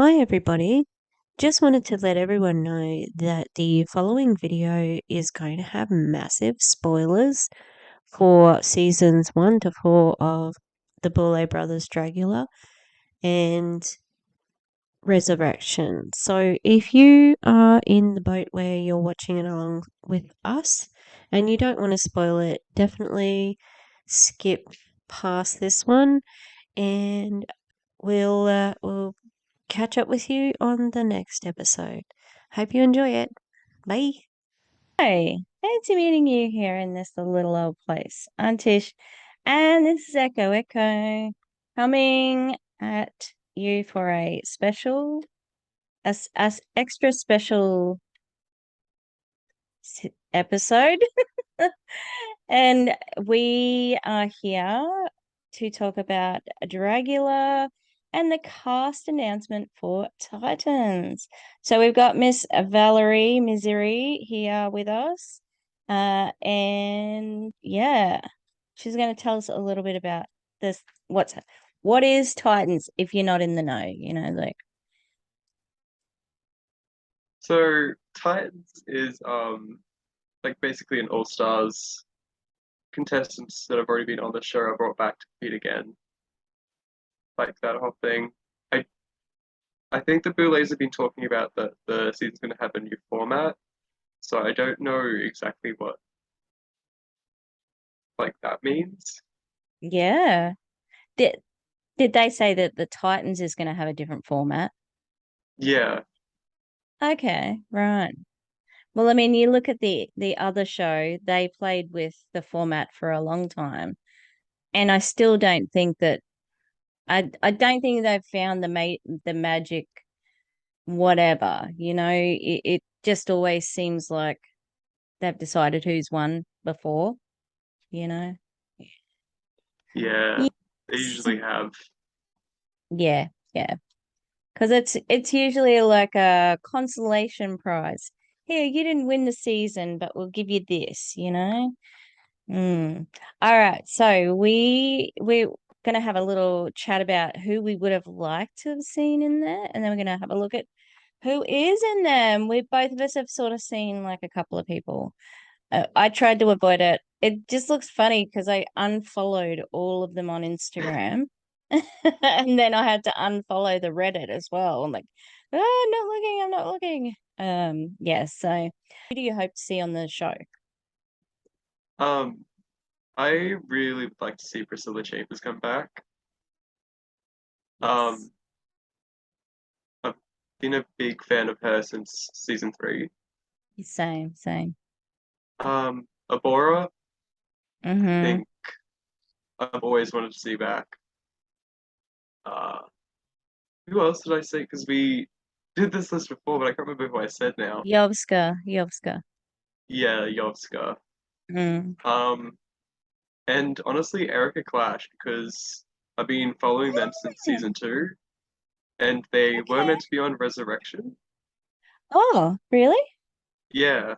Hi everybody. Just wanted to let everyone know that the following video is going to have massive spoilers for seasons 1 to 4 of the Boulet Brothers Dragula and Resurrection. So if you are in the boat where you're watching it along with us and you don't want to spoil it, definitely skip past this one and we'll catch up with you on the next episode. Hope you enjoy it. Bye. Hey, fancy meeting you here in this little old place. I'm Tish, and this is Echo Echo coming at you for a special, extra special episode. And we are here to talk about Dragula and the cast announcement for Titans. So we've got Miss Valerie Misery here with us. And yeah, she's going to tell us a little bit about this. What is Titans if you're not in the know, like. So Titans is like basically an All-Stars contestants that have already been on the show are brought back to compete again. Like that whole thing. I I think the Boulets have been talking about that the season's gonna have a new format. So I don't know exactly what like that means. Yeah. Did did they say that the Titans is going to have a different format? Yeah. Okay, right. Well, I mean, you look at the other show, they played with the format for a long time, and I still don't think that I don't think they've found the magic whatever, it just always seems like they've decided who's won before, you know. Yeah. They Yes. usually have. Yeah, yeah. Because it's usually like a consolation prize. Here, you didn't win the season, but we'll give you this. Mm. All right. So we're gonna have a little chat about who we would have liked to have seen in there, and then we're gonna have a look at who is in them. We both of us have sort of seen like a couple of people. I tried to avoid it. It just looks funny because I unfollowed all of them on Instagram, and then I had to unfollow the Reddit as well. I'm like, oh, I'm not looking. I'm not looking. Yeah. So, who do you hope to see on the show? Um I really would like to see Priscilla Chambers come back. Yes. Um I've been a big fan of her since season 3. Same, same. Abora, I Mm-hmm. think I've always wanted to see back. Uh, who else did I say? Because we did this list before, but I can't remember who I said now. Yovska. Yeah, Yovska. Mm. Um, and honestly, Erica Clash, because I've been following them since Yeah. season 2, and they were Okay. meant to be on Resurrection. Oh, really? Yeah.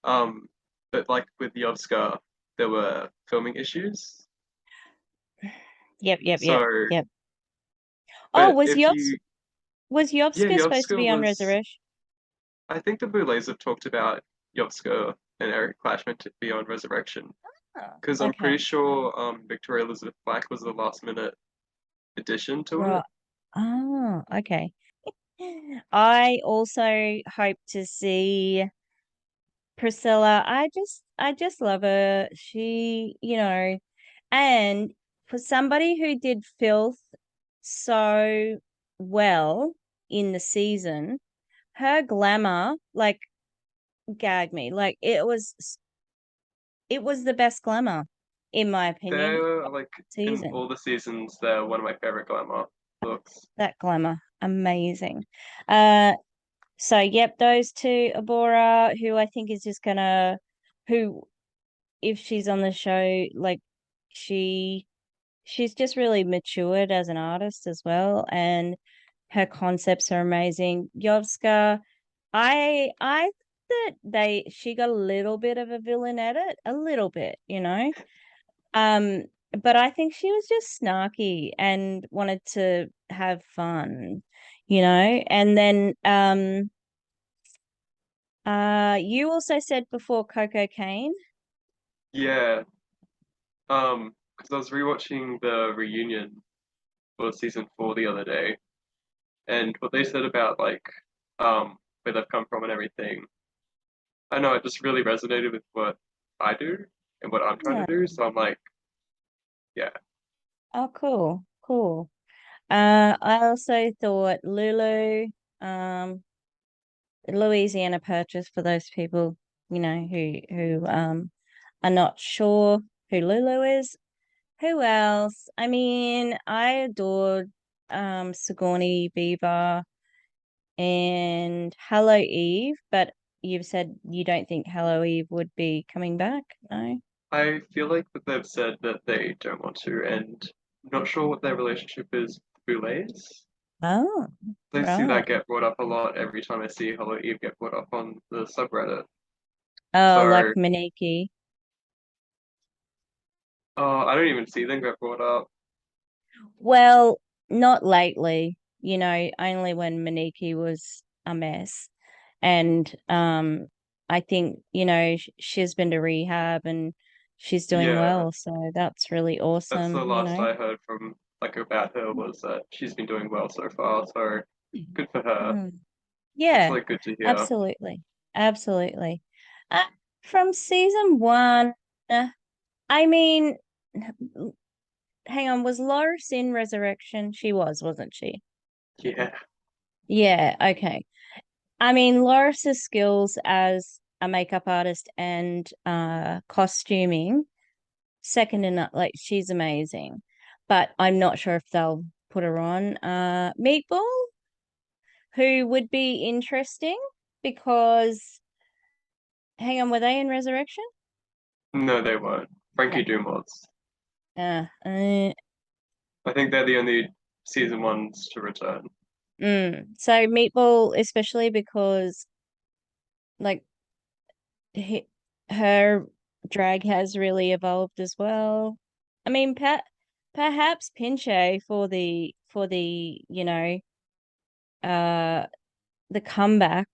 Um, but like with Yovska, there were filming issues. Yep. So, Yep. Oh, but if you, was yeah, Yovska supposed to Yovska be on was. Resurrection? I think the Boulets have talked about Yovska and Eric Clash meant to be on Resurrection. Oh, Because I'm okay. pretty sure Victoria Elizabeth Black was the last minute addition to Right. it. Oh, okay. I also hope to see Priscilla. I just love her. And for somebody who did Filth so well in the season, her glamour like gagged me. Like it was the best glamour in my opinion They're of like the in season. all the seasons, they're one of my favorite glamour looks. That glamour, amazing. Uh So yep, those two, Abora, who I think is just gonna, who if she's on the show, like she she's just really matured as an artist as well, and her concepts are amazing. Yovska, I that she got a little bit of a villain at it, a little bit. Um, but I think she was just snarky and wanted to have fun. And then you also said before Coco Kane. Yeah. Because I was rewatching the reunion for season 4 the other day, and what they said about like where they've come from and everything. I know it just really resonated with what I do and what I'm trying to Yeah. do. So I'm like, yeah, Oh, cool, cool. I also thought Lulu, um, Louisiana Purchase for those people, who are not sure who Lulu is. Who else? I mean, I adored Sigourney Beaver and Hello Eve, but you've said you don't think Hello Eve would be coming back, no? I feel like that they've said that they don't want to, and I'm not sure what their relationship is with Boulets. Oh, I see that right. get brought up a lot every time I see Hello Eve get brought up on the subreddit. Oh, like So, Maniki. I don't even see them get brought up. Well, not lately, only when Maniki was a mess. And I think, she's been to rehab and she's doing Yeah, well. So that's really that's the last awesome. I heard from like about her was that she's been doing well so far. So good for her. Mm. That's Yeah, like good to hear. absolutely. Absolutely. Uh, from season one, uh, I mean, hang on, was Loris in Resurrection? She was, wasn't she? Yeah, Yeah, okay. I mean, Loris's skills as a makeup artist and costuming, second to none. Like, she's amazing. But I'm not sure if they'll put her on. Meatball, who would be interesting because, hang on, were they in Resurrection? no, they weren't. Frankie No. Dumont. Uh, uh, I think they're the only season ones to return. So Meatball, especially because, like, he, her drag has really evolved as well. I mean, perhaps Pinche for the uh the comeback.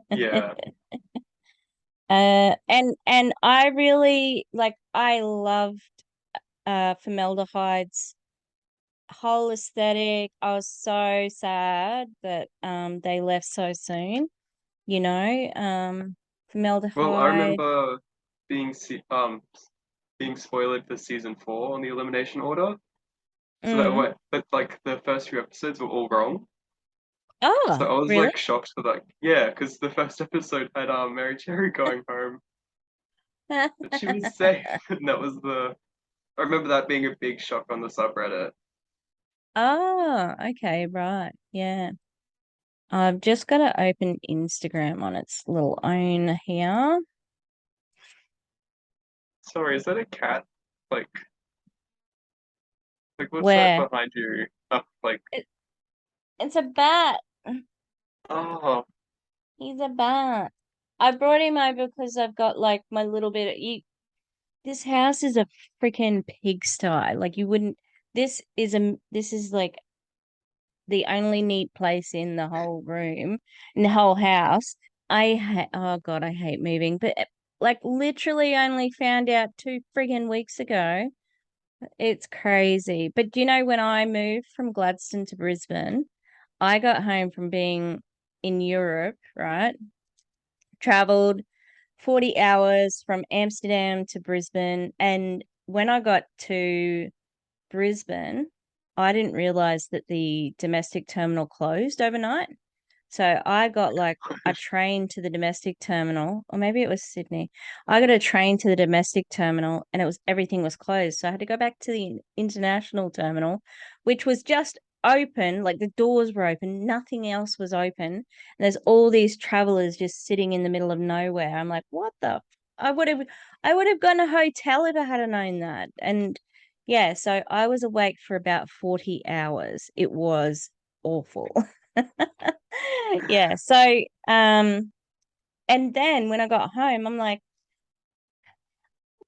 Yeah. And I really I loved Formaldehyde's whole aesthetic. I was so sad that they left so soon, Well, I Formaldehyde. remember being being spoiled for season 4 on the elimination order. So that Mm. way, but like the first few episodes were all wrong. So Oh, I was really? like shocked for like, yeah, because the first episode had Mary Cherry going home, but she was safe, and that was the. I remember that being a big shock on the subreddit. Oh, okay, right. Yeah. I've just got to open Instagram on its little own here. Sorry, is that a cat? Like, what's that Where behind you? Up, like, it, it's a bat. oh, He's a bat. I brought him over because I've got like my little bit of you. This house is a freaking pigsty. Like you wouldn't. This is like the only neat place in the whole room, in the whole house. Oh God, I hate moving, but like literally only found out 2 friggin' weeks ago. It's crazy. But do you know when I moved from Gladstone to Brisbane, I got home from being in Europe, right? Traveled 40 hours from Amsterdam to Brisbane. And when I got to Brisbane, I didn't realize that the domestic terminal closed overnight. So I got like a train to the domestic terminal, or maybe it was Sydney. I got a train to the domestic terminal and everything was closed. So I had to go back to the international terminal, which was just open, like the doors were open, nothing else was open. And there's all these travelers just sitting in the middle of nowhere. I'm like, what the I would have I would have gone to a hotel if I had known that. And yeah, so I was awake for about 40 hours. It was awful. Yeah. So, and then when I got home, I'm like,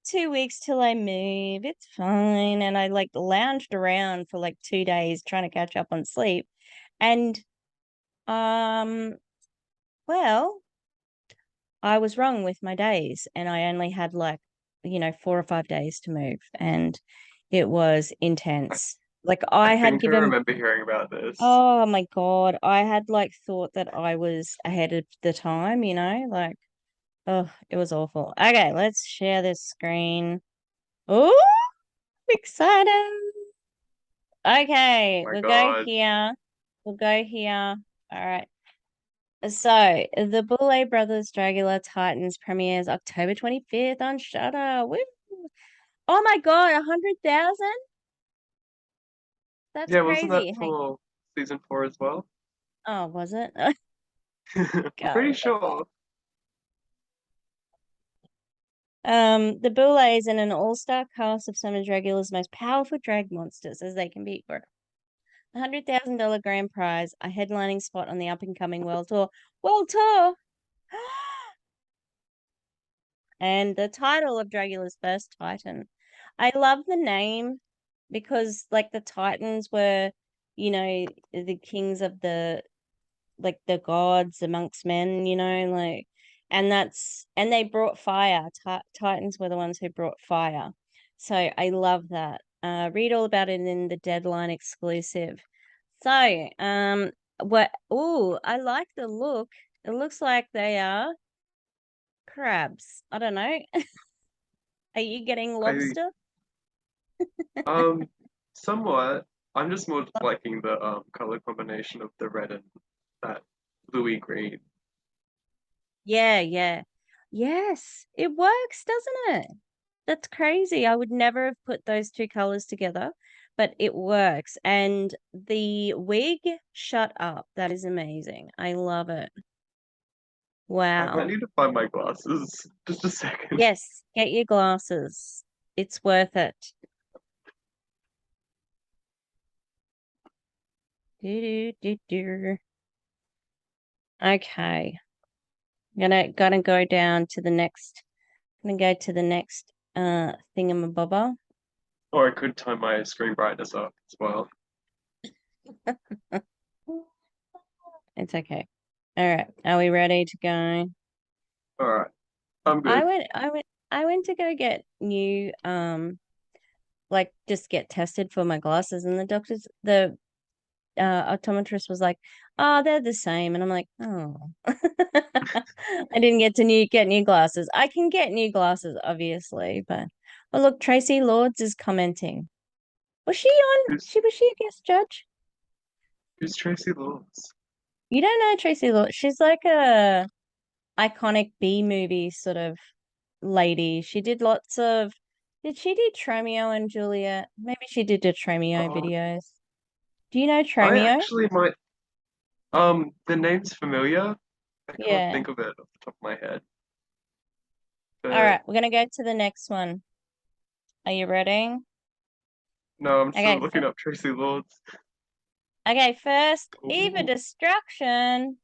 2 weeks till I move. It's fine. And I like lounged around for like 2 days trying to catch up on sleep. And Well, I was wrong with my days, and I only had like, 4 or 5 days to move, and it was intense. Like I I had think I given, remember hearing about this. oh my God, I had like thought that I was ahead of the time, like, oh, it was awful. Okay, let's share this screen. Oh, excited. Okay, Oh my we'll go God. here. We'll go here. All right. So, the Boulet Brothers Dragula Titans premieres October 25th on Shudder. Woo! Oh my God, 100,000? That's Yeah, wasn't that crazy. Hey, for season 4 as well? oh, was it? I'm pretty God. sure. The Boulets in an all-star cast of some of Dragula's most powerful drag monsters as they compete for a $100,000 grand prize, a headlining spot on the up-and-coming World Tour. World Tour! And the title of Dragula's first Titan. I love the name because, like, the Titans were, the kings of the gods amongst men, like, and they brought fire. Titans were the ones who brought fire. So I love that. Read all about it in the Deadline exclusive. So, I like the look. It looks like they are crabs. I don't know. Are you getting I lobster? um somewhat. I'm just more liking the color combination of the red and that bluey green. Yeah, yeah. Yes, it works, doesn't it? That's crazy. I would never have put those two colors together, but it works. And the wig, shut up. That is amazing. I love it. I might Wow. need to find my glasses. Just a second. Yes, get your glasses. It's worth it. Do, do, do, do. Okay. Gonna go down to the next. Gonna go to the next thingamabobber. Or I could turn my screen brightness up as well. It's okay. All right. Are we ready to go? Alright, I'm I good. went I went I went to go get new like just get tested for my glasses, and the optometrist was like, "Oh, they're the same." And I'm like, "Oh." I didn't get new glasses. I can get new glasses obviously, but oh look, Tracy Lords is commenting. Who's Was she a guest judge? who's Tracy Lords? You don't know Tracy Lords. She's like a iconic B movie sort of lady. She did lots of. Did she do Tromeo and Juliet? Maybe she did the Tromeo Oh, videos. Do you know I Tromeo? actually might the name's familiar. I can't Yeah. think of it off the top of my head. All But right, we're gonna go to the next one. Are you ready? no, I'm still Okay. looking up Tracy Lords. Okay. First, Eva Ooh, Destruction.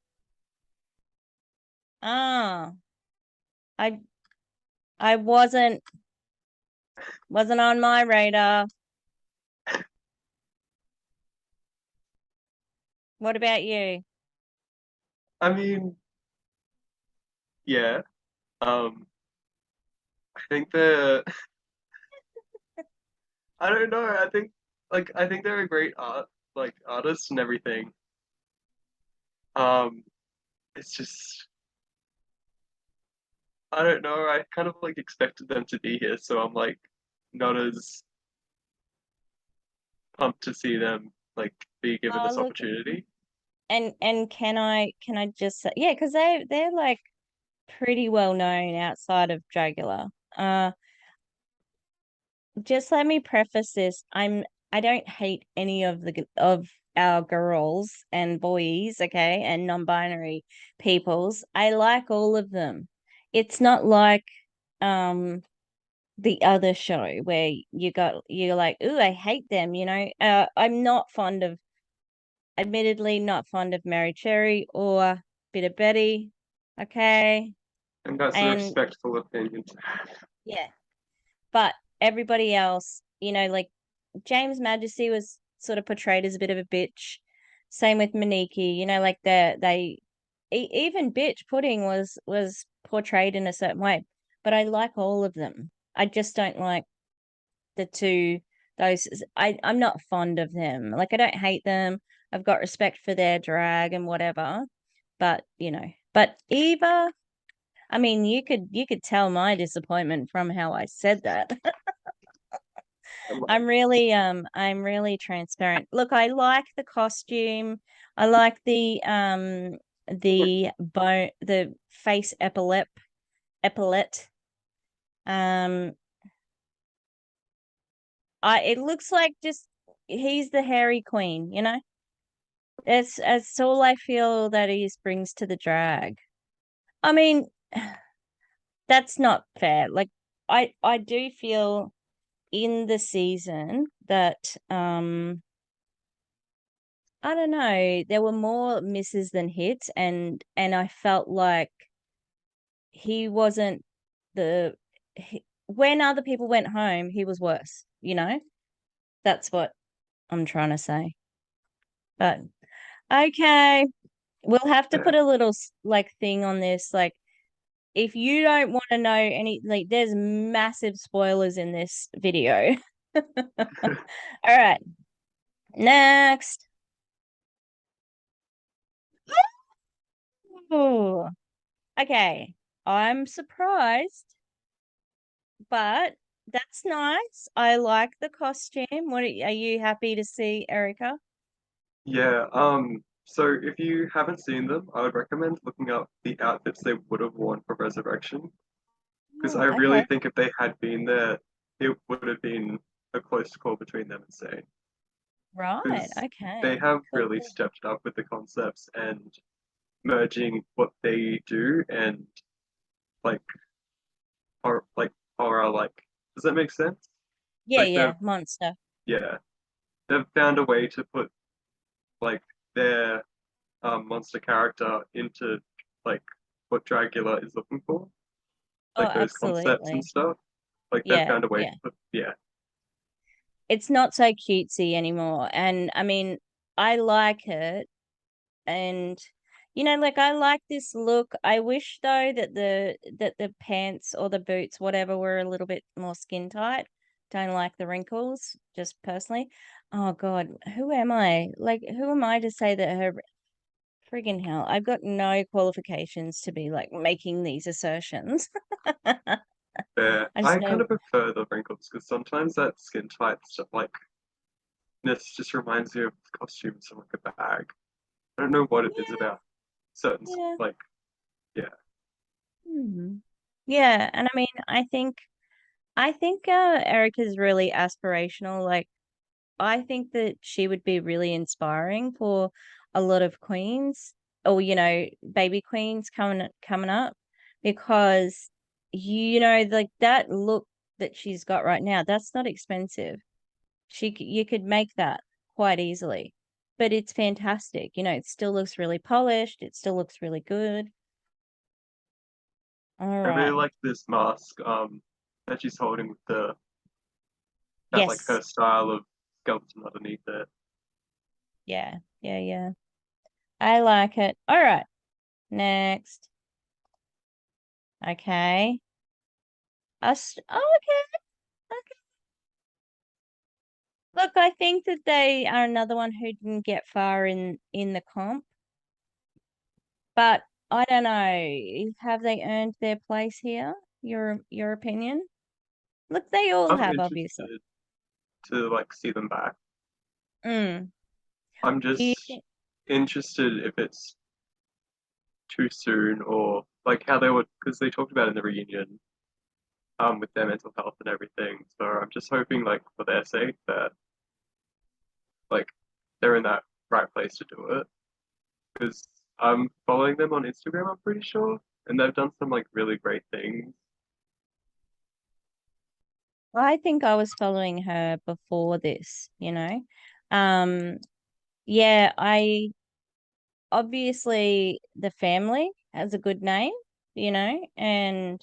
Ah, I I wasn't on my radar. What about you? I mean, yeah. Um, I think they're I don't know. I think they're a great artist and everything. Um, it's just I don't know. I kind of like expected them to be here, so I'm like not as pumped to see them like be given Oh, this look, opportunity. and can I just say, yeah, because they're like pretty well known outside of Dragula. Just let me preface this. I don't hate any of of our girls and boys, okay, and non-binary peoples. I like all of them. It's not like um the other show where you're like, ooh, I hate them, I'm not fond of, admittedly not fond of Mary Cherry or Bitter Betty. Okay. And that's a And respectful opinion to have. yeah, but everybody else, like James Majesty was sort of portrayed as a bit of a bitch. Same with Maniki, like even Bitch Pudding was portrayed in a certain way, but I like all of them. I just don't like those. I'm not fond of them. Like, I don't hate them. I've got respect for their drag and whatever, but Eva, I mean, you could tell my disappointment from how I said that. I'm really transparent. Look, I like the costume. I like the face epaulette. It looks like just he's the hairy queen, It's all I feel that he brings to the drag. I mean, that's not fair. Like, I do feel in the season that I don't know, there were more misses than hits, and I felt like he wasn't when other people went home, he was worse, That's what I'm trying to say. But okay, we'll have to Yeah. put a little like thing on this. Like, if you don't want to know any, like, there's massive spoilers in this video. All right, next. Oh, okay. I'm surprised, but that's nice. I like the costume. Are you happy to see, Erica? Yeah, so if you haven't seen them, I would recommend looking up the outfits they would have worn for Resurrection. Because I Oh, really okay. think if they had been there, it would have been a close call between them and Sane. Right. Because they Okay. have Cool. really Cool. stepped up with the concepts and merging what they do and like like horror, like, does that make sense? Yeah, Like yeah. Monster. yeah, they've found a way to put like their monster character into like what Dragula is looking for, Oh, like those concepts and absolutely. stuff. Like they've Yeah, found a way to yeah. put, yeah, It's not so cutesy anymore. And I mean, I like it. And like, I like this look. I wish though that the pants or the boots, whatever, were a little bit more skin tight. Don't like the wrinkles, just personally. Oh God, who am I? Like, who am I to say that her friggin' hell? I've got no qualifications to be like making these assertions. yeah. I just I kind know. of prefer the wrinkles because sometimes that skin tight stuff, like this, just reminds me of the costumes from like a bag. I don't know what it is Yeah, about certain yeah. like, yeah, Yeah, and I mean, I think Erica's really aspirational. Like, I think that she would be really inspiring for a lot of queens, or baby queens coming up, because like that look that she's got right now, that's not expensive. You could make that quite easily, but it's fantastic. It still looks really polished. It still looks really good. All I really right. like this mask that she's holding with the that like Yes. her style of skeleton underneath it. Yeah. Yeah. Yeah. I like it. All right. Next. Okay. Okay. Okay. Look, I think that they are another one who didn't get far in the comp, but I don't know. Have they earned their place here? Your opinion? Look, they all I'm have, obviously. interested to like see them back. Mm. I'm Do you just think? interested if it's too soon or like how they would because they talked about in the reunion with their mental health and everything. So I'm just hoping like for their sake that like they're in that right place to do it because I'm following them on Instagram, I'm pretty sure, and they've done some like really great things. I think I was following her before this. Um, yeah, I obviously the family has a good name, and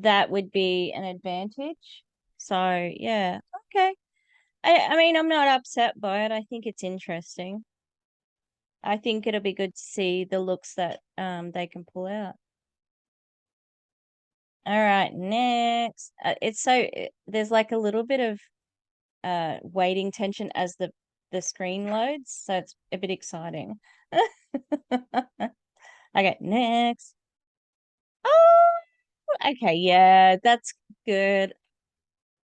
that would be an advantage. So yeah, okay. I mean, I'm not upset by it. I think it's interesting. I think it'll be good to see the looks that they can pull out. All right, next. There's like a little bit of waiting tension as the screen loads, so it's a bit exciting. Okay, next. Oh, okay, yeah, that's good.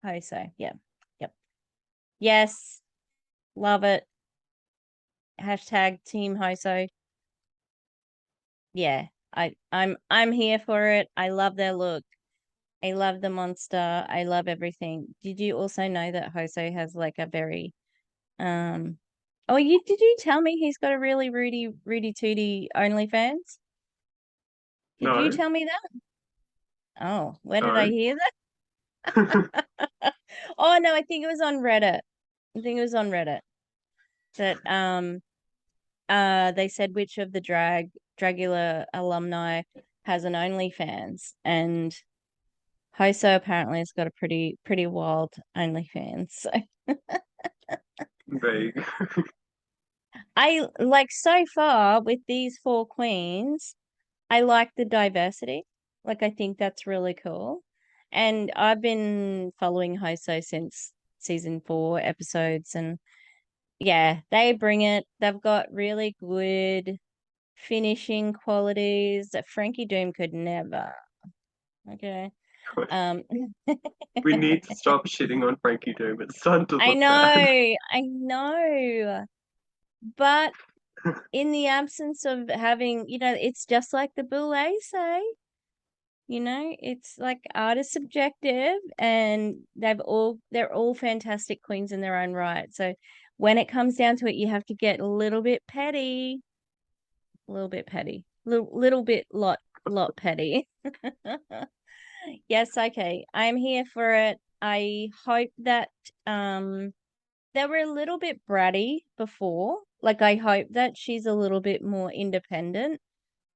Hoso, yeah, yep, yes, love it. Hashtag Team Hoso. Yeah, I'm here for it. I love their look. I love the monster. I love everything. Did you also know that Hoso has like a very oh, did you tell me he's got a really Rudy Tooty OnlyFans? Did you No, tell me that? Oh, where did I no. hear that? Oh no, I think it was on Reddit. I think it was on Reddit that they said which of the Dragula alumni has an OnlyFans, and Hoso apparently has got a pretty wild OnlyFans. So Vague. I like so far with these four queens, I like the diversity. Like I think that's really cool. And I've been following Hoso since season 4 episodes, and yeah, they bring it. They've got really good finishing qualities that Frankie Doom could never. Okay. Um We need to stop shitting on Frankie Doom. It's starting to I look bad. know. But in the absence of having, it's just like the Boulet say, it's like art is subjective, and they're all fantastic queens in their own right. So when it comes down to it, you have to get a little bit petty, little bit lot petty. Yes, okay. I'm here for it. I hope that they were a little bit bratty before. Like I hope that she's a little bit more independent,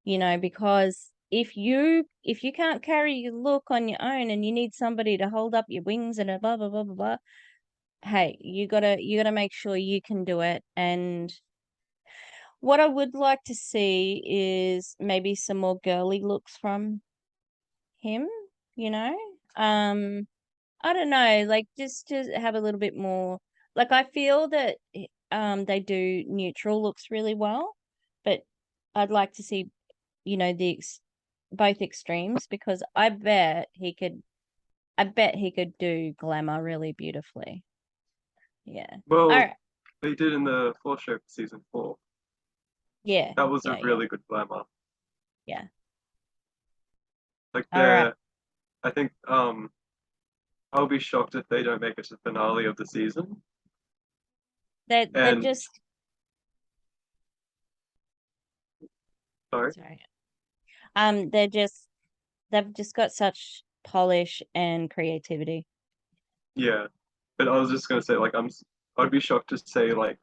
because if you can't carry your look on your own and you need somebody to hold up your wings and a blah blah blah blah blah, hey, you gotta make sure you can do it. And what I would like to see is maybe some more girly looks from him, you know? I don't know, like just to have a little bit more, like I feel that they do neutral looks really well, but I'd like to see, both extremes, because I bet he could do glamour really beautifully. Yeah. All Well, right. they did in the floor show for season 4. Yeah. That was a Yeah, yeah. really good glamour. Yeah. Like All right. I think I'll be shocked if they don't make it to the finale of the season. They're And just sorry, sorry. They've just got such polish and creativity. yeah. But I was just gonna say like I'd be shocked to say like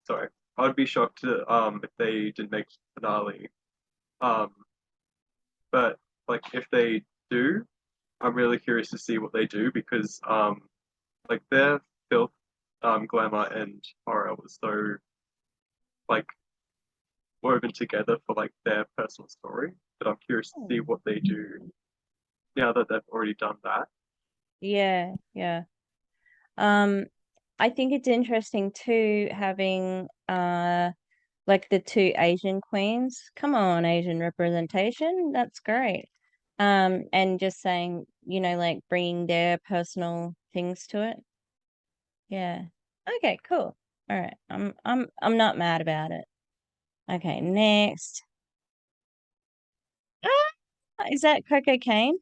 sorry. I'd be shocked to if they didn't make the finale. Um but like if they do, I'm really curious to see what they do because like their filth, glamour and horror was so like woven together for like their personal story. But I'm curious to see what they do now that they've already done that. Yeah, yeah. Um, I think it's interesting too having like the two Asian queens. Come on, Asian representation. That's great. And just saying, like bringing their personal things to it. Yeah. Okay, cool. All right. I'm not mad about it. Okay, next. Is that Coco Kane?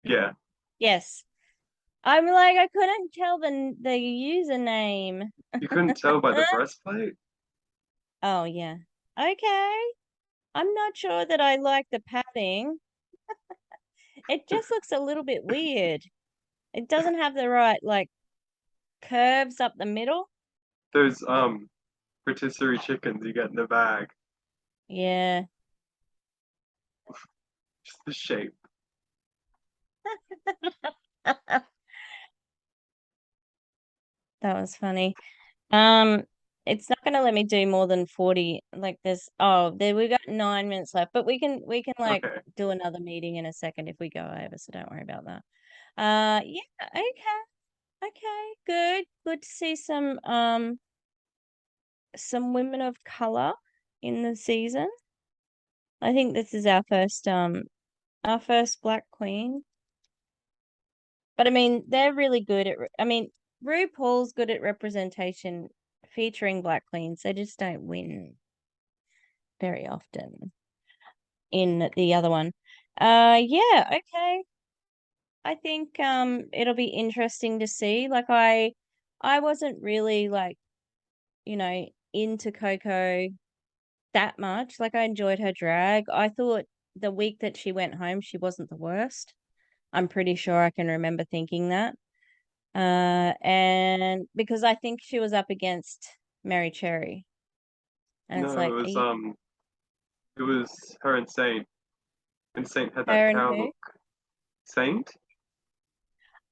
Yeah, Yes. I'm like I couldn't tell the username. you couldn't tell by the breastplate. Oh yeah. Okay. I'm not sure that I like the padding. It just looks a little bit weird. It doesn't have the right like curves up the middle. Those rotisserie chickens you get in the bag, Yeah. just the shape. That was funny. It's not gonna let me do more than 40. Like we got 9 minutes left, but we can like Okay. do another meeting in a second if we go over, so don't worry about that. Yeah, okay, good to see some women of color in the season. I think this is our first Black queen. But I mean, they're really good at RuPaul's good at representation featuring Black queens. They just don't win very often in the other one. Yeah, okay. I think it'll be interesting to see. Like I wasn't really like, into Coco that much. Like I enjoyed her drag. I thought the week that she went home, she wasn't the worst. I'm pretty sure I can remember thinking that. And because I think she was up against Mary Cherry. And it's No, like, it was her and Saint. And Saint had that her and cow who? look. Saint?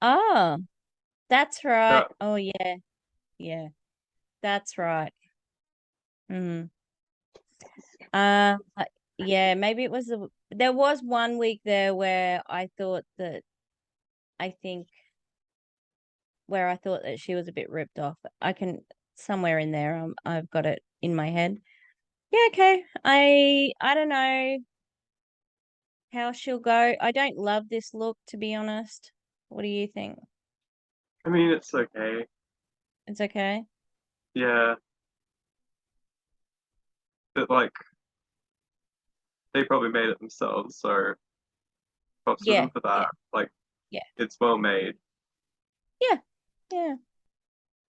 Oh, that's right. That Oh yeah, that's right. Hmm. Uh, yeah, maybe it was there was one week there where I think I thought that she was a bit ripped off. I can somewhere in there. I've got it in my head. Yeah, okay. I don't know how she'll go. I don't love this look, to be honest. What do you think? I mean it's okay. It's okay. Yeah. But like they probably made it themselves, so props to Yeah, them for yeah, that. Like yeah, it's well made. yeah, yeah.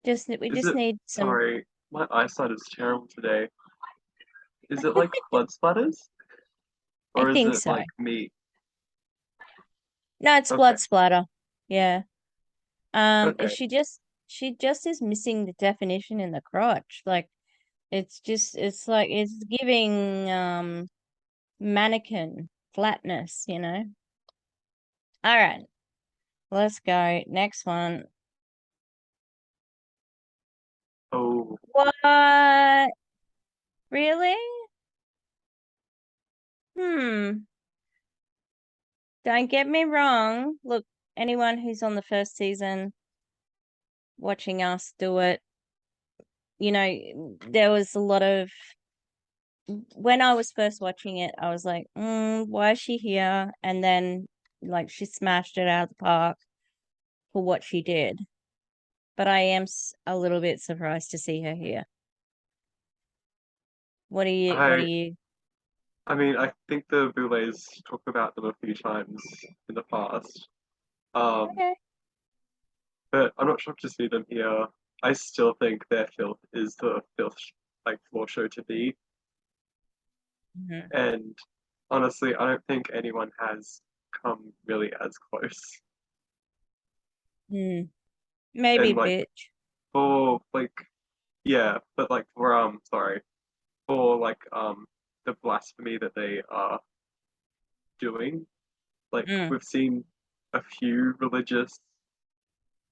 We Is just it need some. sorry, my eyesight is terrible today. Is it like blood splatters? I Or is think it so. like meat? No, it's Okay. blood splatter. Yeah. Okay. She just is missing the definition in the crotch. Like it's like it's giving mannequin flatness. All right, let's go. Next one. Oh, What? Really? Hmm. Don't get me wrong. Look, anyone who's on the first season watching us do it, there was a lot of when I was first watching it, I was like, why is she here? And then like she smashed it out of the park for what she did. But I am a little bit surprised to see her here. What do I you I mean I think the Boulets talked about them a few times in the past. Um, Okay. but I'm not shocked to see them here. I still think their filth is the filth like floor show to be. Mhm. And honestly, I don't think anyone has come really as close. Maybe And like bitch. for like yeah, but like for sorry, for like the blasphemy that they are doing. Like Mm, we've seen a few religious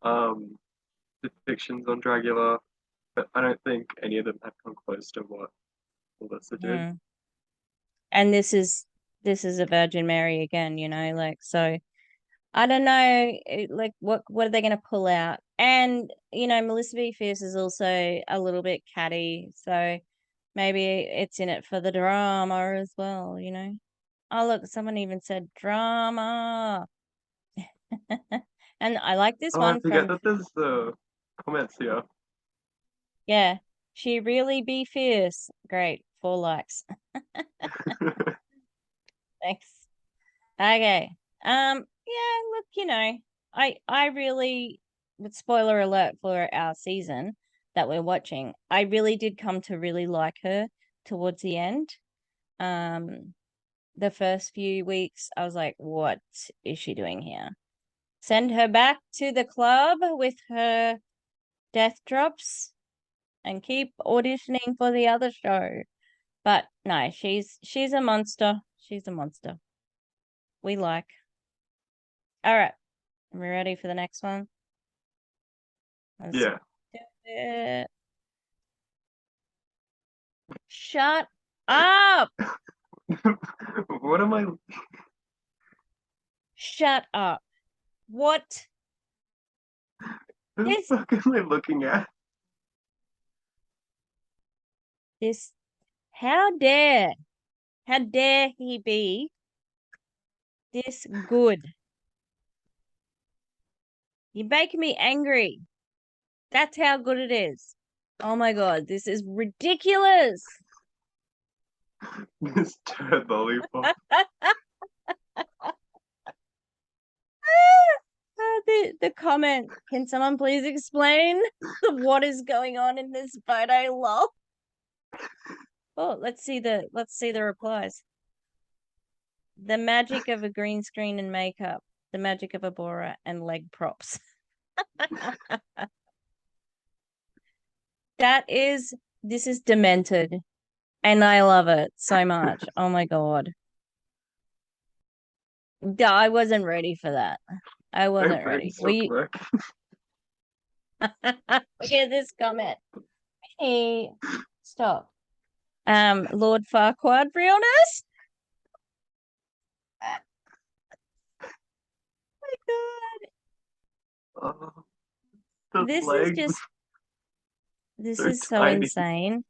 um depictions on Dragula, but I don't think any of them have come close to what Alyssa did. mm. And this is a Virgin Mary again, like so I don't know, like what are they going to pull out? And Melissa B. Fierce is also a little bit catty, so maybe it's in it for the drama as well. Oh look, someone even said drama, and I like this Oh, I one forget from that there's the comments here. yeah, she really be fierce. Great, 4 likes. Thanks. Okay. Yeah, look, I really with spoiler alert for our season that we're watching, I really did come to really like her towards the end. Um, the first few weeks, I was like, what is she doing here? Send her back to the club with her death drops and keep auditioning for the other show. But no, she's a monster. She's a monster. We like. All right. Are we ready for the next one? Let's Yeah. do Shut up. What am I? Shut up. What? Who the This fuck am I looking at? this how dare he be this good? You're making me angry. That's how good it is. Oh my god, this is ridiculous. This turd lollipop. The comment. Can someone please explain what is going on in this photo? Lol. Oh, let's see the replies. The magic of a green screen and makeup. The magic of a Bora and leg props. This is demented. And I love it so much. Oh my god. I wasn't ready for that. I wasn't ready. Look at this comment. Hey, stop. Lord Farquaad, realness. Oh my god. Oh, This legs. is just this They're is so tiny. insane.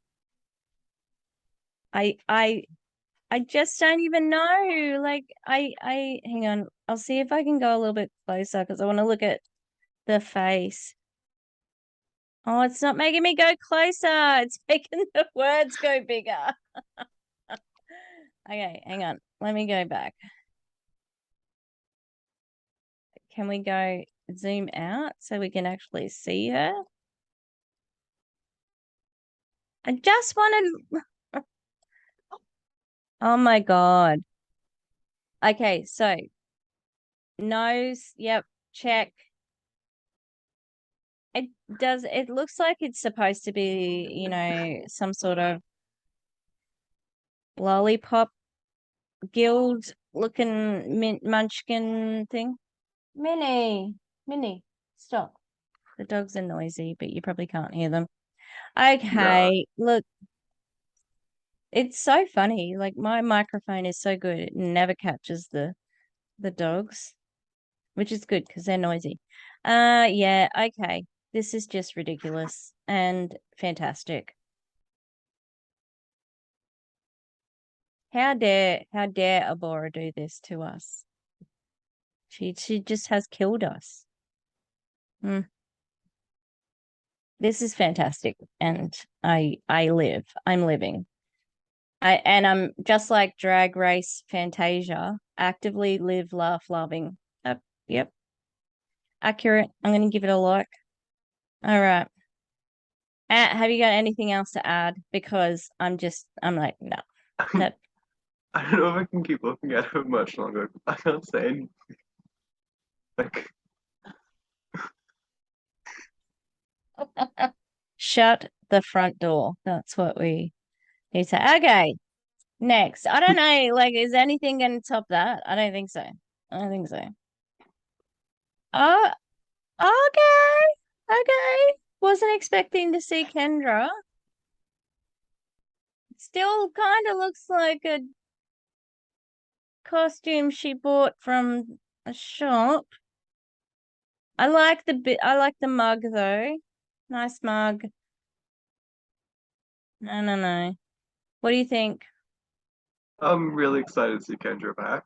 I just don't even know. Like I hang on. I'll see if I can go a little bit closer because I want to look at the face. Oh, it's not making me go closer. It's making the words go bigger. Okay, hang on. Let me go back. Can we go zoom out so we can actually see her? I just wanted. Oh my god. Okay, so nose, yep, check. It looks like it's supposed to be, you know, some sort of lollipop guild looking munchkin thing. Minnie, stop. The dogs are noisy, but you probably can't hear them. Okay, look. It's so funny. Like my microphone is so good, it never catches the dogs, which is good because they're noisy. Yeah, okay. This is just ridiculous and fantastic. How dare Abora do this to us? She just has killed us. This is fantastic, and I'm living. I'm just like Drag Race Fantasia, actively live, laugh, loving. Yep. Accurate. I'm going to give it a like. All right. Have you got anything else to add? Because I'm like, no. That I don't know if I can keep looking at it much longer. I can't say anything. Like, shut the front door. That's what we need to say. Okay. Next. I don't know. Like, is anything going to top that? I don't think so. Oh, okay. Wasn't expecting to see Kendra. Still kind of looks like a costume she bought from a shop. I like the mug though. Nice mug. No. What do you think? I'm really excited to see Kendra back.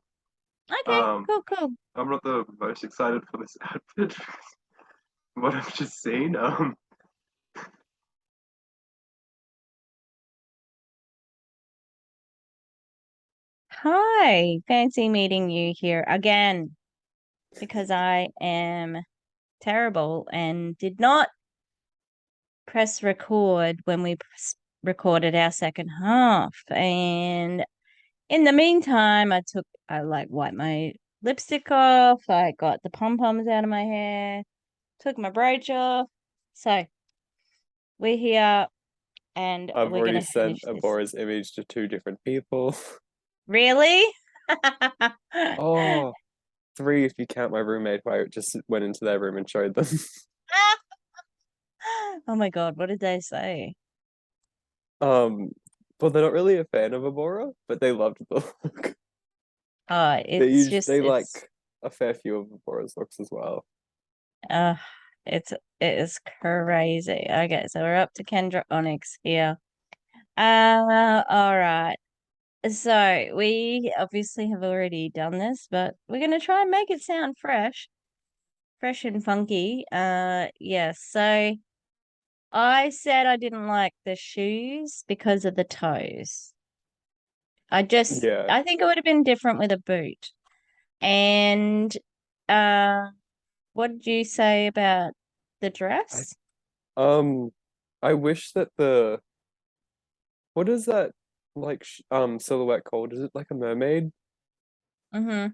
Okay, cool. I'm not the most excited for this outfit. What I've just seen. Hi, fancy meeting you here again because I am terrible and did not press record when we recorded our second half. And in the meantime, I like wiped my lipstick off. I got the pom-poms out of my hair, took my brooch off. So we're here and I've we're already gonna sent finish this. Abora's image to 2 different people. Really? Oh, 3 if you count my roommate who I just went into their room and showed them. Oh my God, what did they say? Well, they're not really a fan of Abora, but they loved the look. Oh, They like a fair few of Abora's looks as well. uh it is crazy. Okay, so we're up to Kendra Onyx here. All right. So we obviously have already done this, but we're gonna try and make it sound fresh and funky. Yeah, so I said I didn't like the shoes because of the toes. Yeah. I think it would have been different with a boot. And what did you say about the dress? I wish that what is that like silhouette called? Is it like a mermaid? Mm-hmm.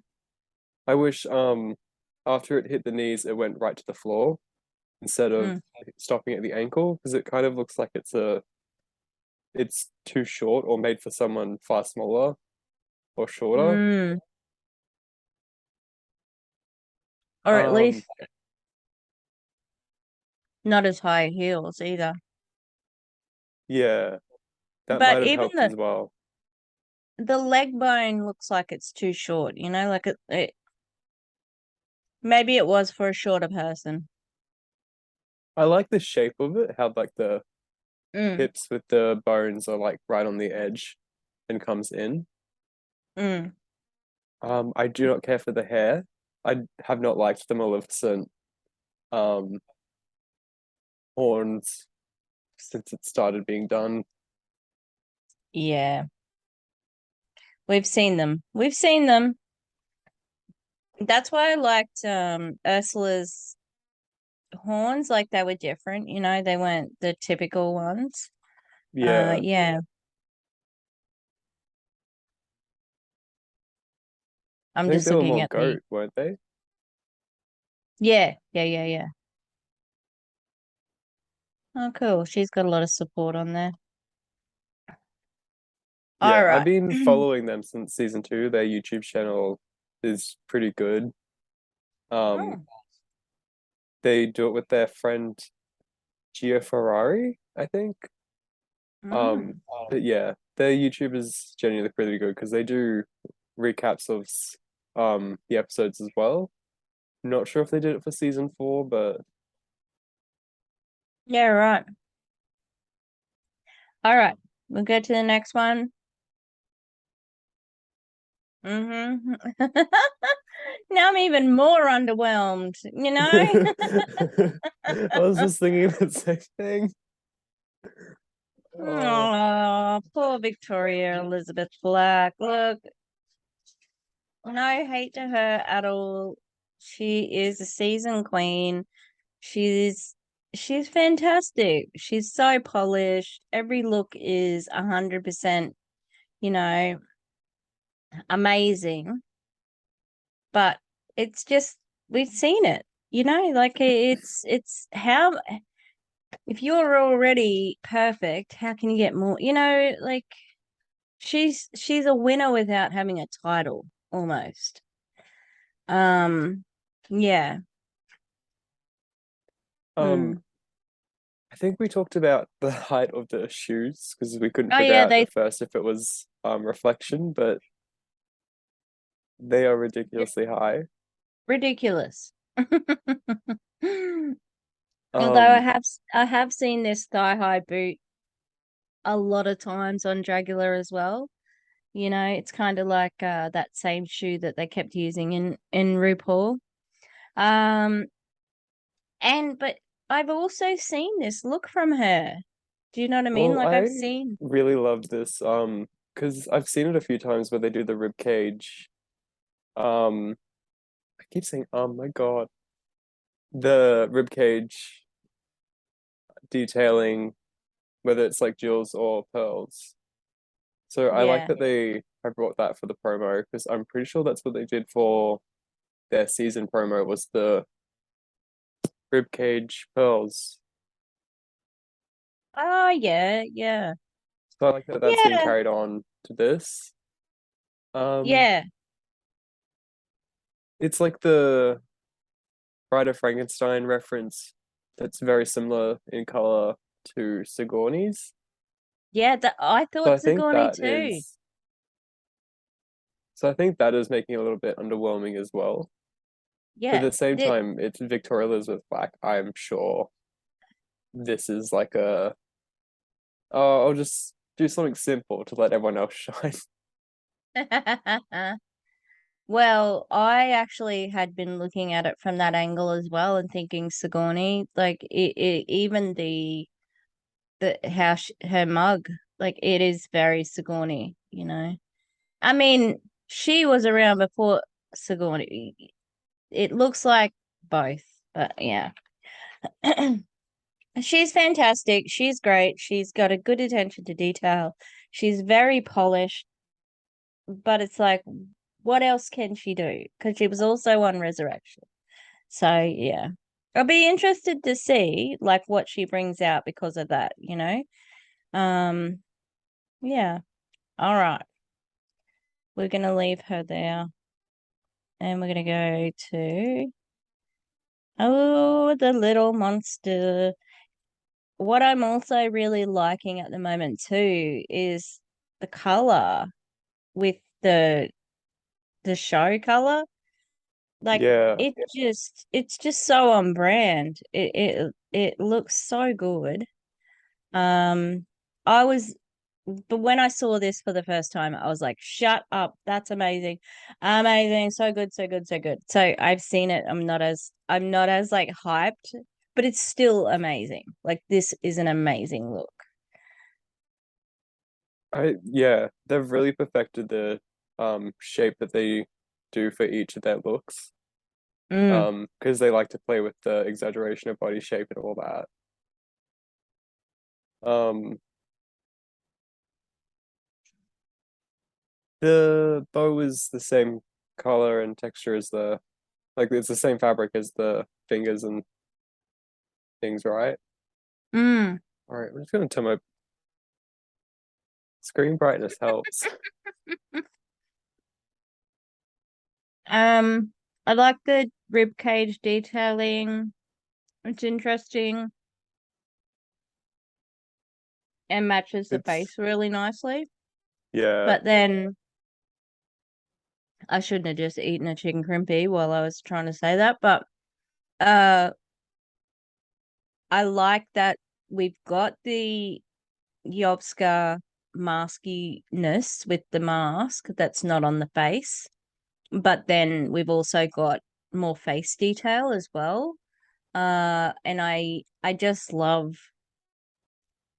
I wish after it hit the knees, it went right to the floor instead of Mm. stopping at the ankle because it kind of looks like it's too short or made for someone far smaller or shorter. Mm. Or at Um, least not as high heels either. yeah, that But might have even helped as well. the leg bone looks like it's too short, like maybe it was for a shorter person. I like the shape of it, how like the Mm. hips with the bones are like right on the edge and comes in. Mm. I do not care for the hair. I have not liked the Maleficent um horns since it started being done. Yeah. We've seen them. We've seen them. That's why I liked Ursula's horns, like they were different, they weren't the typical ones. Yeah, Yeah. I I'm think just they were looking more at the goat, weren't they? yeah. Oh, cool. She's got a lot of support on there. All Yeah, I've right. been following them since season 2. Their YouTube channel is pretty good. Um, Oh. they do it with their friend Gia Ferrari, I think. Mm. But yeah, their YouTube is genuinely pretty good because they do recaps of the episodes as well. Not sure if they did it for season 4, but Yeah, right. All right. We'll go to the next one. Mm-hmm. Now I'm even more underwhelmed, I was just thinking the same thing. Oh, Oh, poor Victoria Elizabeth Black. Look, no hate to her at all. She is a season queen. She's fantastic. She's so polished. Every look is 100%, you know, amazing. But it's just we've seen it, like it's how if you're already perfect, how can you get more? Like she's a winner without having a title almost. Yeah. um, Mm. I think we talked about the height of the shoes because we couldn't Oh figure yeah, out they at first if it was reflection, but they are ridiculously high. ridiculous. Although Um, I have seen this thigh high boot a lot of times on Dragula as well. It's kind of like that same shoe that they kept using in RuPaul. Um, but I've also seen this look from her. Do you know what I mean? well, Like I've I seen. really love this because I've seen it a few times where they do the rib cage. I keep saying, oh my God, the rib cage detailing, whether it's like jewels or pearls. So I like Yeah. that they have brought that for the promo because I'm pretty sure that's what they did for their season promo was the rib cage pearls. Oh yeah. So I like that that's being Yeah. carried on to this. Um, Yeah. it's like the Bride of Frankenstein reference that's very similar in color to Sigourney's. Yeah, I So thought I think Sigourney that too. is. So I think that is making it a little bit underwhelming as well. But at Yeah, the same time, it's Victoria Elizabeth Black. I'm sure this is like a. Oh, I'll just do something simple to let everyone else shine. Well, I actually had been looking at it from that angle as well and thinking Sigourney, like even the how her mug, like it is very Sigourney, you know. I mean, she was around before Sigourney. It looks like both, but yeah. She's fantastic. She's great. She's got a good attention to detail. She's very polished, but it's like, what else can she do? Because she was also on Resurrection. So yeah. I'll be interested to see like what she brings out because of that, you know? Yeah. All right. We're gonna leave her there. And we're gonna go to the little monster. What I'm also really liking at the moment too is the color with the show color. Like Yeah, it's just so on brand. It looks so good. Um I was but when I saw this for the first time, I was like, shut up, that's amazing. Amazing, so good, so good, so good. So I've seen it. I'm not as like hyped, but it's still amazing. Like this is an amazing look. they've really perfected the shape that they do for each of their looks. Mm. Because they like to play with the exaggeration of body shape and all that. The bow is the same color and texture as it's the same fabric as the fingers and things, right? Mm. All right, I'm just gonna turn my screen brightness helps. I like the rib cage detailing. It's interesting and matches the It's face really nicely. yeah, But then I shouldn't have just eaten a chicken crimpy while I was trying to say that. But uh I like that we've got the Yovska maskiness with the mask that's not on the face. But then we've also got more face detail as well. And I just love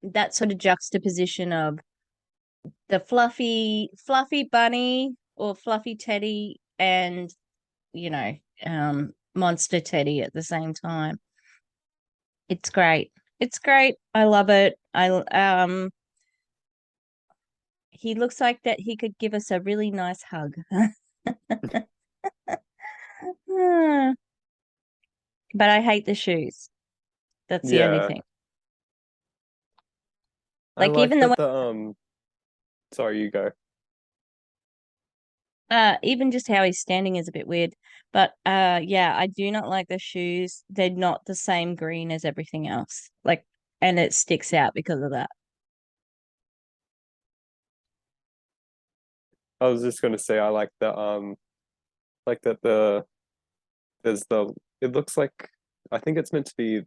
that sort of juxtaposition of the fluffy bunny or fluffy teddy and you know monster teddy at the same time. It's great. It's great. I love it. He looks like that he could give us a really nice hug. But I hate the shoes. That's the only yeah. thing. I Like like even that the the. Sorry, you go. even just how he's standing is a bit weird. But yeah, I do not like the shoes. They're not the same green as everything else. Like, and it sticks out because of that. I was just gonna say I like that there's the it looks like I think it's meant to be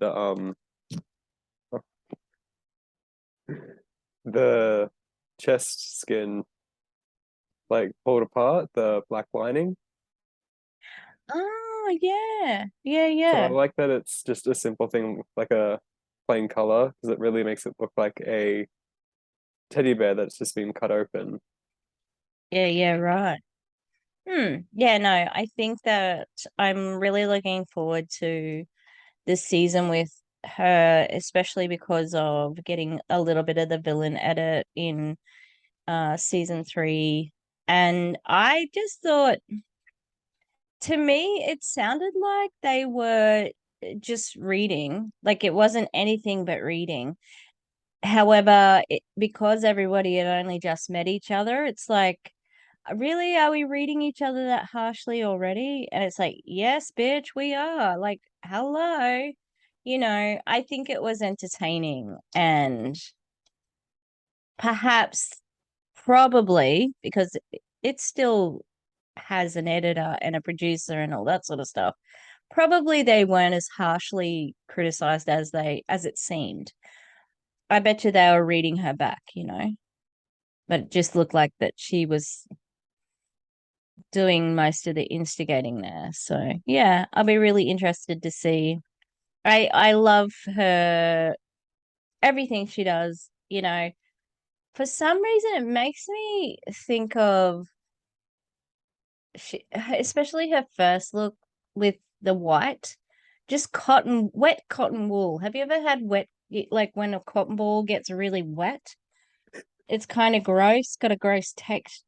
the chest skin like pulled apart, the black lining. Oh yeah. Yeah, So I yeah. like that it's just a simple thing like a plain color because it really makes it look like a teddy bear that's just been cut open. Yeah, yeah, right. Yeah, no, I think that I'm really looking forward to this season with her, especially because of getting a little bit of the villain edit in season 3. And I just thought, to me, it sounded like they were just reading, like it wasn't anything but reading. However, because everybody had only just met each other, it's like, really, are we reading each other that harshly already? And it's like, yes, bitch, we are. Like, hello. I think it was entertaining, and perhaps probably because it still has an editor and a producer and all that sort of stuff. Probably they weren't as harshly criticized as it seemed. I bet you they were reading her back, but it just looked like that she was doing most of the instigating there. So yeah, I'll be really interested to see. I love her, everything she does. For some reason it makes me think of especially her first look with the white, just wet cotton wool. Have you ever had like when a cotton ball gets really wet? It's kind of gross, got a gross texture.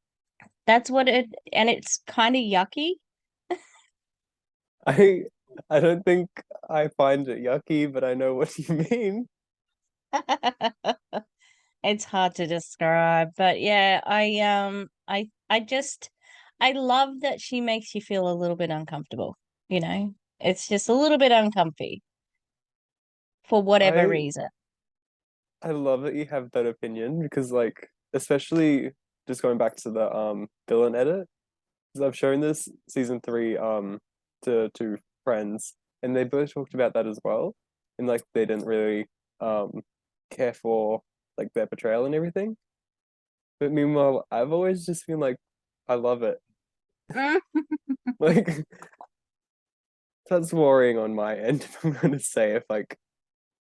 That's what and it's kind of yucky. I don't think I find it yucky, but I know what you mean. It's hard to describe, but yeah, I love that she makes you feel a little bit uncomfortable, It's just a little bit uncomfy for whatever I reason. I love that you have that opinion because like especially just going back to the villain edit, because I've shown this season 3 to two friends and they both talked about that as well. And like they didn't really care for like their portrayal and everything. But meanwhile, I've always just been like, I love it. Like that's worrying on my end if I'm gonna say if like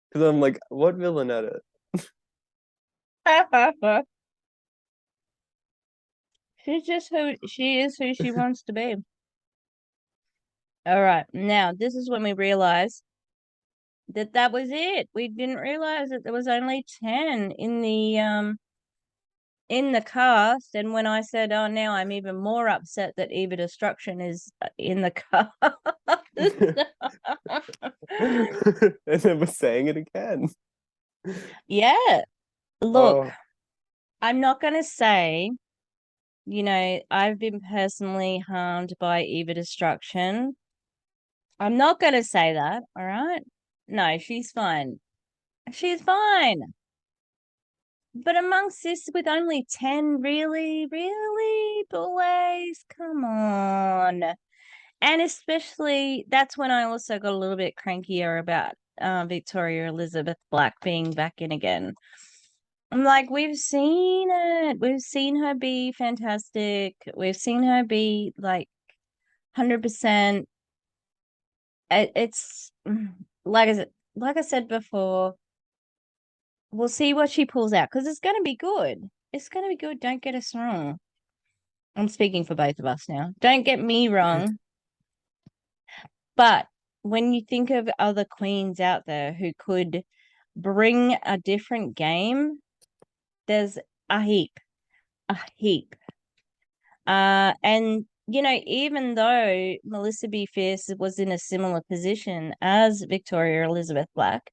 because I'm like, what villain edit? She's just who she is, who she wants to be. All right, now this is when we realize that was it. We didn't realize that there was only 10 in the cast, and when I said, "Oh, now I'm even more upset that Eva Destruction is in the cast." And then we're saying it again. Yeah, look, Oh, I'm not gonna say, I've been personally harmed by Eva Destruction. I'm not gonna say that, all right? No, she's fine. She's fine. But amongst this, with only 10, really, boys, come on. And especially, that's when I also got a little bit crankier about Victoria Elizabeth Black being back in again. I'm like, we've seen it. We've seen her be fantastic. We've seen her be like 100%. It's like I said before, we'll see what she pulls out because it's going to be good. It's going to be good. Don't get us wrong. I'm speaking for both of us now. Don't get me wrong. But when you think of other queens out there who could bring a different game, there's a heap, a heap. And even though Melissa B. Fierce was in a similar position as Victoria Elizabeth Black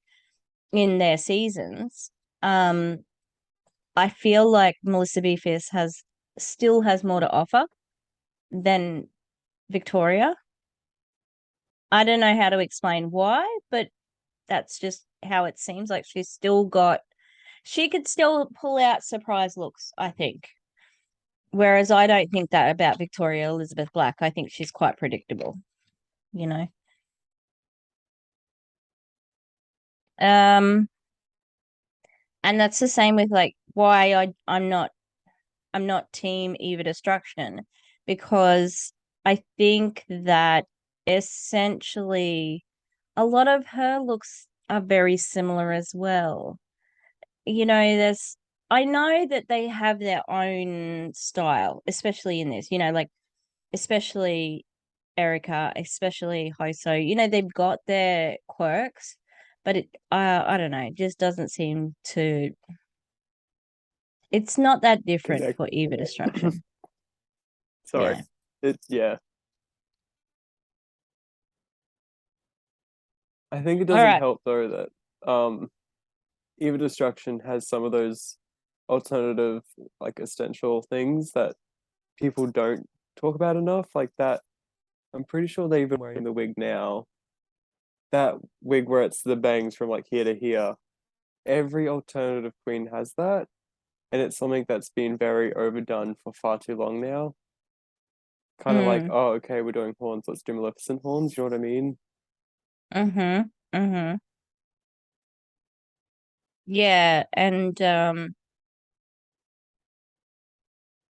in their seasons, I feel like Melissa B. Fierce still has more to offer than Victoria. I don't know how to explain why, but that's just how it seems like she could still pull out surprise looks, I think. Whereas I don't think that about Victoria Elizabeth Black. I think she's quite predictable, you know. Um, and that's the same with like why I'm not team Eva Destruction, because I think that essentially a lot of her looks are very similar as well. I know that they have their own style, especially in this, like especially Erica, especially Hoso, they've got their quirks, but I don't know, it just doesn't seem to, it's not that different connect. for Eva Destruction. Sorry. Yeah. Yeah. I think it All doesn't right. help though that Eva Destruction has some of those alternative like essential things that people don't talk about enough, like that. I'm pretty sure they're even wearing the wig now. that wig where it's the bangs from like here to here. Every alternative queen has that, and it's something that's been very overdone for far too long now. Kind of like, Mm. oh, okay, we're doing horns, let's do Maleficent horns, you know what I mean? Mm-hmm. Mm-hmm. Yeah, and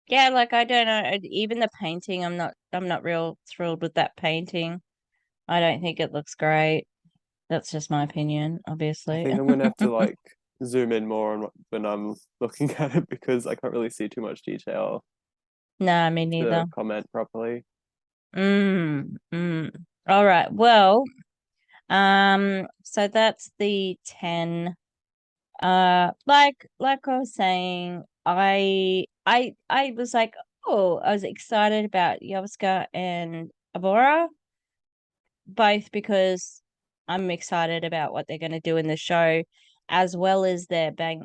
yeah, like I don't know, even the painting, I'm not real thrilled with that painting. I don't think it looks great. That's just my opinion, I obviously. think I'm gonna have to like zoom in more on when I'm looking at it because I can't really see too much detail Nah, me neither. to comment properly. Mm. All right. Well, so that's the 10. Like I was saying, I was like, oh, I was excited about Yovska and Abora, both because I'm excited about what they're going to do in the show, as well as their bang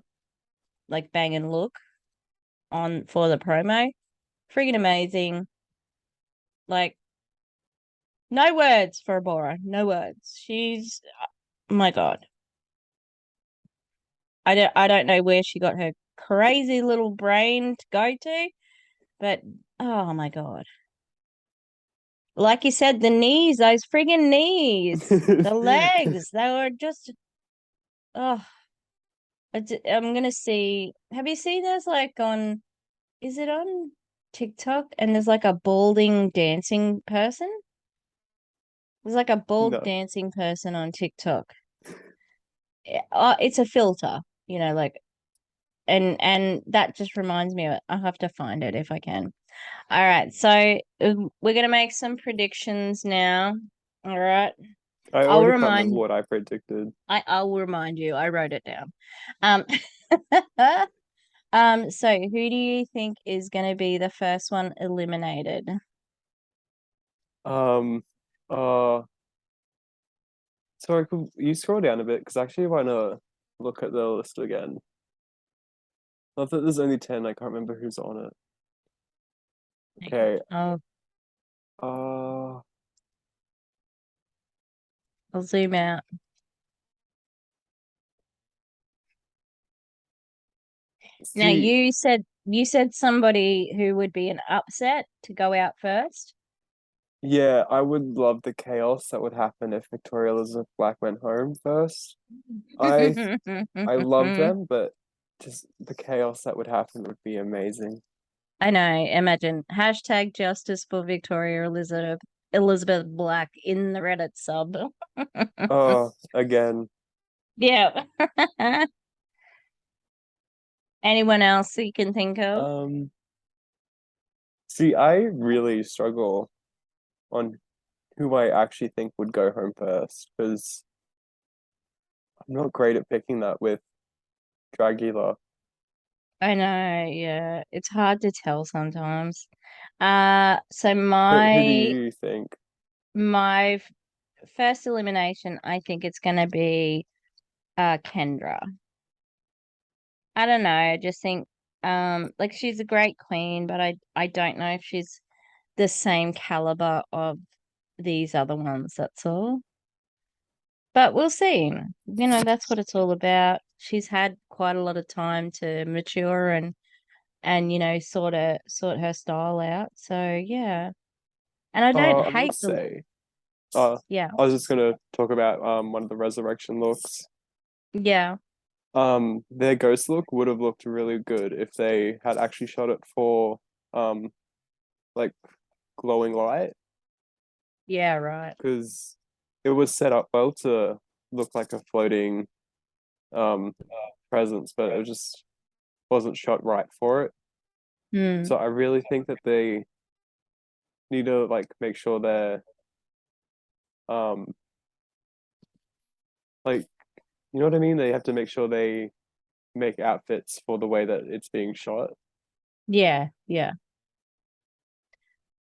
and look on for the promo. Freaking amazing. Like, no words for Abora. No words. She's, oh my God. I don't know where she got her crazy little brain to go to, but oh my God. Like you said, the knees, those friggin' knees, the legs, they were just, oh, I'm gonna see. Have you seen those like is it on TikTok? And there's like a balding dancing person. There's like a bald No. dancing person on TikTok. It's a filter, like, and that just reminds me of it. I'll have to find it if I can. All right, so we're gonna make some predictions now. All right. I I'll already can't remember remind what I predicted. I'll remind you. I wrote it down. Um so who do you think is gonna be the first one eliminated? Um, uh, sorry, could you scroll down a bit? Because I actually want to look at the list again. Not that there's only 10, I can't remember who's on it. Okay, Oh, uh, I'll zoom out. Now see, you said somebody who would be an upset to go out first. yeah, I would love the chaos that would happen if Victoria Elizabeth Black went home first. I I love them, but just the chaos that would happen would be amazing. I know. Imagine hashtag justice for Victoria Elizabeth Black in the Reddit sub. Oh, again. Yeah. Anyone else you can think of? See, I really struggle on who I actually think would go home first because I'm not great at picking that with Dragula. I know, yeah. It's hard to tell sometimes. So Who do you think? my first elimination, I think it's gonna be Kendra. I don't know. I just think like she's a great queen, but I don't know if she's the same caliber of these other ones, that's all. But we'll see. That's what it's all about. She's had quite a lot of time to mature and sort her style out. So yeah. And I don't I will hate the say, uh, yeah. I was just gonna talk about one of the resurrection looks. Yeah. Their ghost look would have looked really good if they had actually shot it for like glowing light Yeah, right. because it was set up well to look like a floating um presence, but it just wasn't shot right for it. Hmm. So I really think that they need to like make sure they're um like you know what I mean? They have to make sure they make outfits for the way that it's being shot. Yeah, yeah.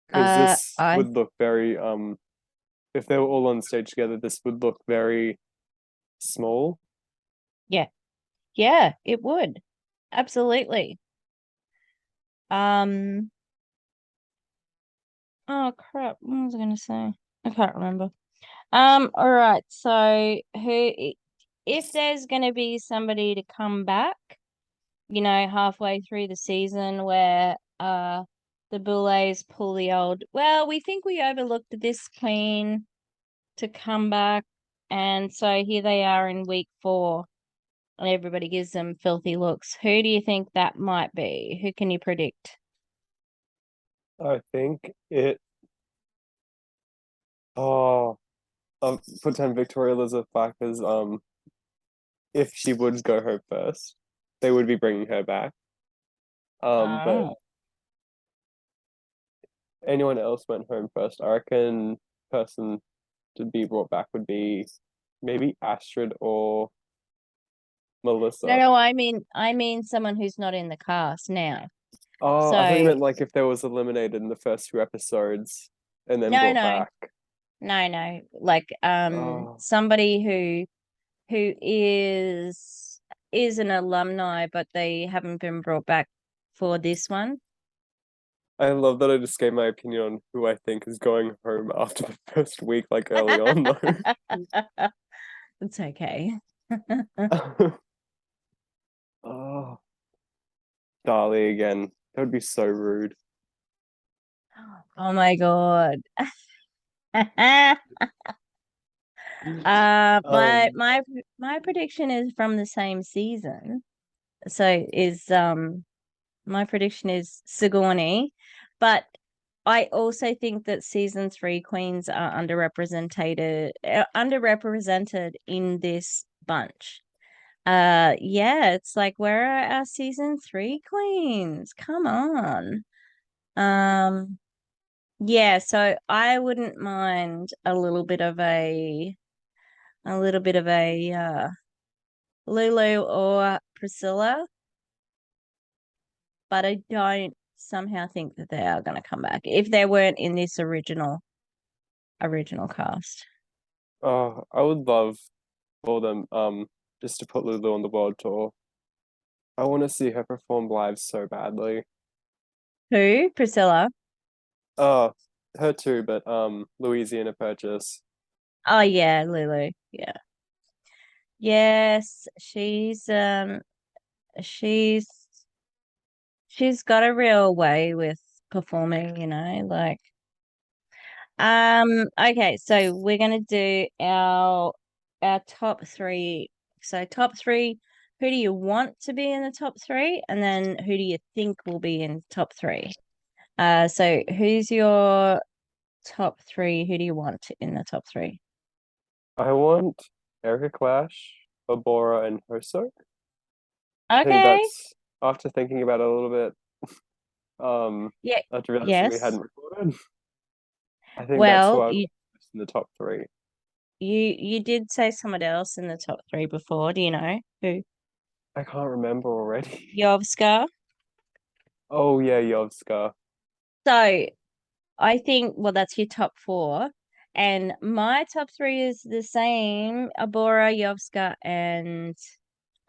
Because this I would look very if they were all on stage together, this would look very small. yeah. Yeah, it would. Absolutely. Um, oh crap, what was I gonna say? I can't remember. All right. So if there's gonna be somebody to come back, halfway through the season where the Boulets pull the old, well, we think we overlooked this queen to come back, and so here they are in week 4, and everybody gives them filthy looks. Who do you think that might be? Who can you predict? I think it. Oh, I'll put down Victoria Elizabeth back as if she would go home first, they would be bringing her back. But Oh. anyone else went home first. I reckon person to be brought back would be maybe Astrid or Melissa. No, I mean someone who's not in the cast now. Oh, I thought you So meant like if they was eliminated in the first 2 episodes and then no, brought no, back. no. Like Oh, somebody who is an alumni, but they haven't been brought back for this one. I love that I just gave my opinion on who I think is going home after the first week, like early on though. It's okay. Oh, Dali again. That would be so rude. Oh my God. My Um, my my prediction is from the same season. So is my prediction is Sigourney, but I also think that season 3 queens are underrepresented in this bunch. Yeah, it's like, where are our season 3 queens? Come on. Yeah, so I wouldn't mind a little bit of a Lulu or Priscilla, but I don't somehow think that they are going to come back if they weren't in this original cast. oh, I would love for them just to put Lulu on the world tour. I want to see her perform live so badly. Who? Priscilla? Oh, her too, but Louisiana Purchase. Oh yeah, Lulu. Yeah. Yes, she's she's got a real way with performing, like okay, so we're gonna do our top 3. So top 3, who do you want to be in the top 3? And then who do you think will be in top 3? So who's your top 3? Who do you want in the top 3? I want Erica Clash, Abora, and Hoso. I think Okay. that's after thinking about it a little bit. Yeah. After realizing we Yes. hadn't recorded, I think that's who Well, I want you in the top 3. you you did say someone else in the top 3 before. Do you know who? I can't remember already. Yovska. Oh yeah, Yovska. So I think, well, that's your top 4. And my top 3 is the same: Abora, Yovska, and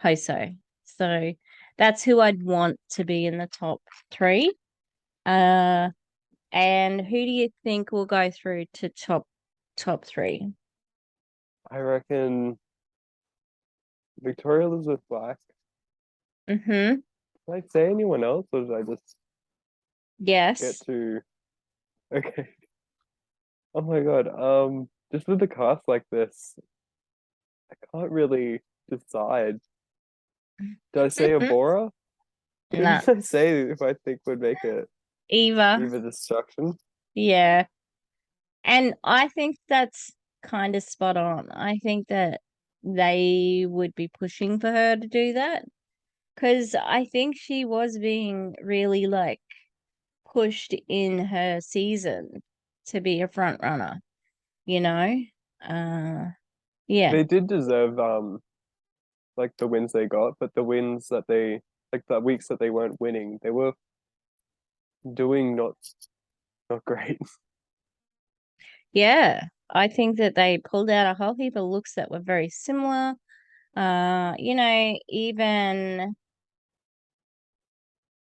Hoso. So that's who I'd want to be in the top 3. Uh, and who do you think will go through to top 3? I reckon Victoria Elizabeth Black. Mm-hmm. Did I say anyone else, or did I just get Yes. to? Okay. Oh my God. Just with the cast like this, I can't really decide. Did I say Abora? Who Nah. did I say if I think would make it? Eva. Eva Destruction? Yeah. And I think that's kind of spot on. I think that they would be pushing for her to do that, because I think she was being really like pushed in her season to be a front runner, you know? Uh yeah. They did deserve like the wins they got, but the wins that they like the weeks that they weren't winning, they were doing not great. Yeah. I think that they pulled out a whole heap of looks that were very similar.